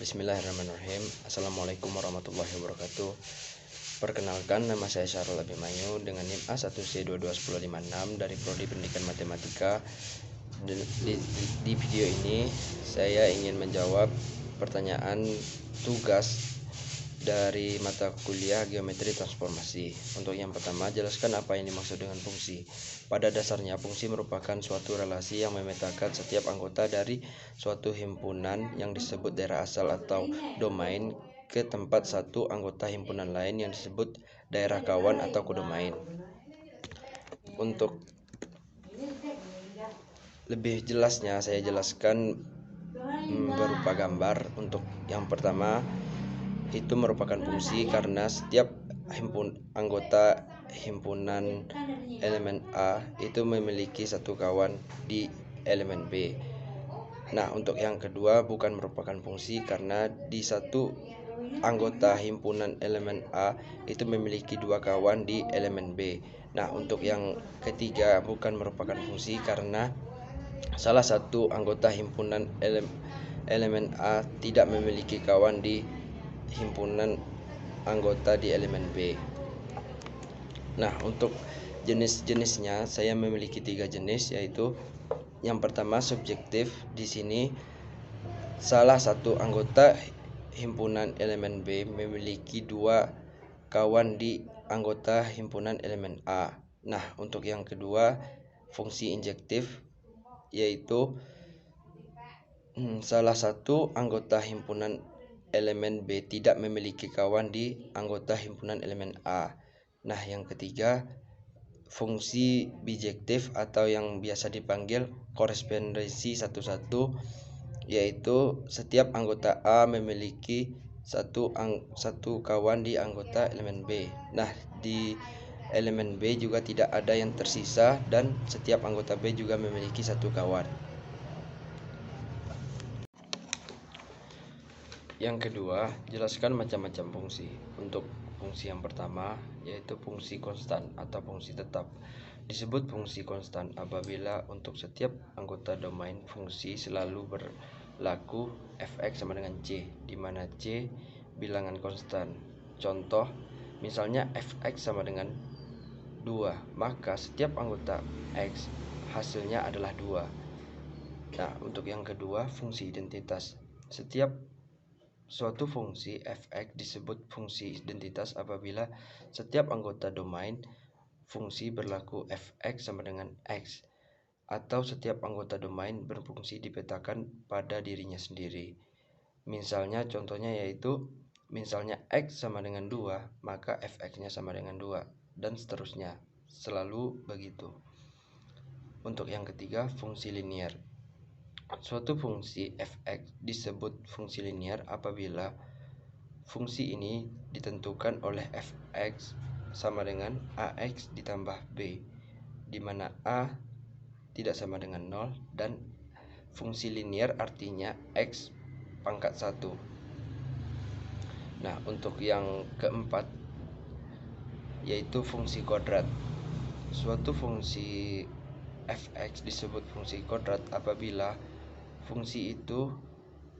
Bismillahirrahmanirrahim. Assalamualaikum warahmatullahi wabarakatuh. Perkenalkan, nama saya Syahrul Abimanyu dengan NIM A1C221056 dari Prodi Pendidikan Matematika. Di video ini saya ingin menjawab pertanyaan tugas dari mata kuliah Geometri Transformasi. Untuk yang pertama, jelaskan apa yang dimaksud dengan fungsi. Pada dasarnya, fungsi merupakan suatu relasi yang memetakan setiap anggota dari suatu himpunan yang disebut daerah asal atau domain ke tempat satu anggota himpunan lain yang disebut daerah kawan atau kodomain. Untuk lebih jelasnya, saya jelaskan berupa gambar. Untuk yang pertama, itu merupakan fungsi karena setiap anggota himpunan elemen A itu memiliki satu kawan di elemen B. Nah, untuk yang kedua, bukan merupakan fungsi karena di satu anggota himpunan elemen A itu memiliki dua kawan di elemen B. Nah, untuk yang ketiga, bukan merupakan fungsi karena salah satu anggota himpunan elemen A tidak memiliki kawan di himpunan anggota di elemen B. Nah, untuk jenis-jenisnya saya memiliki 3 jenis, yaitu yang pertama subjektif. Di sini salah satu anggota himpunan elemen B memiliki dua kawan di anggota himpunan elemen A. Nah, untuk yang kedua fungsi injektif, yaitu salah satu anggota himpunan elemen B tidak memiliki kawan di anggota himpunan elemen A. Nah, yang ketiga fungsi bijektif atau yang biasa dipanggil korespondensi satu-satu, yaitu setiap anggota A memiliki satu kawan di anggota elemen B. Nah, di elemen B juga tidak ada yang tersisa dan setiap anggota B juga memiliki satu kawan. Yang kedua, jelaskan macam-macam fungsi. Untuk fungsi yang pertama, yaitu fungsi konstan atau fungsi tetap. Disebut fungsi konstan apabila untuk setiap anggota domain fungsi selalu berlaku fx sama dengan c, di mana c bilangan konstan. Contoh, misalnya fx sama dengan 2, maka setiap anggota x hasilnya adalah 2. Nah, untuk yang kedua, fungsi identitas. Setiap suatu fungsi fx disebut fungsi identitas apabila setiap anggota domain fungsi berlaku fx sama dengan x, atau setiap anggota domain berfungsi dipetakan pada dirinya sendiri. Misalnya, contohnya yaitu misalnya x sama dengan 2, maka fx-nya sama dengan 2, dan seterusnya, selalu begitu. Untuk yang ketiga, fungsi linier. Suatu fungsi fx disebut fungsi linier apabila fungsi ini ditentukan oleh fx sama dengan ax ditambah b, di mana a tidak sama dengan 0 dan fungsi linier artinya x pangkat 1. Nah, untuk yang keempat, yaitu fungsi kodrat. Suatu fungsi fx disebut fungsi kodrat apabila fungsi itu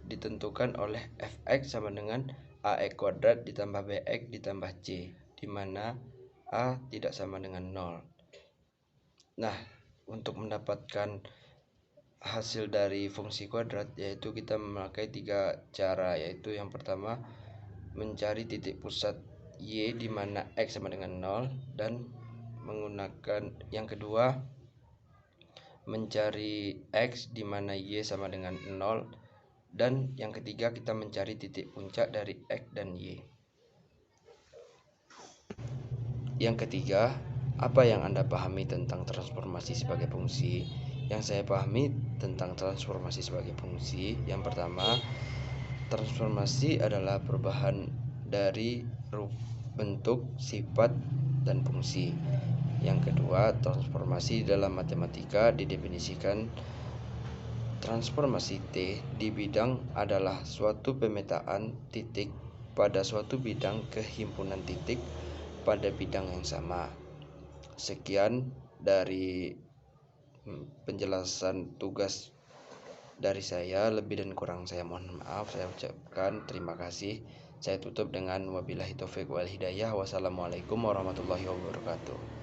ditentukan oleh fx sama dengan ax kuadrat ditambah bx ditambah c, di mana a tidak sama dengan 0. Nah, untuk mendapatkan hasil dari fungsi kuadrat, yaitu kita memakai 3 cara, yaitu yang pertama mencari titik pusat y di mana x sama dengan 0, dan menggunakan yang kedua mencari x di mana y sama dengan 0, dan yang ketiga kita mencari titik puncak dari x dan y. Yang ketiga, apa yang Anda pahami tentang transformasi sebagai fungsi? Yang saya pahami tentang transformasi sebagai fungsi, yang pertama, transformasi adalah perubahan dari bentuk, sifat, dan fungsi. Yang kedua, transformasi dalam matematika didefinisikan transformasi T di bidang adalah suatu pemetaan titik pada suatu bidang ke himpunan titik pada bidang yang sama. Sekian dari penjelasan tugas Dari saya, lebih dan kurang saya mohon maaf. Saya ucapkan terima kasih. Saya tutup dengan wabillahi taufik wal hidayah. Wassalamualaikum warahmatullahi wabarakatuh.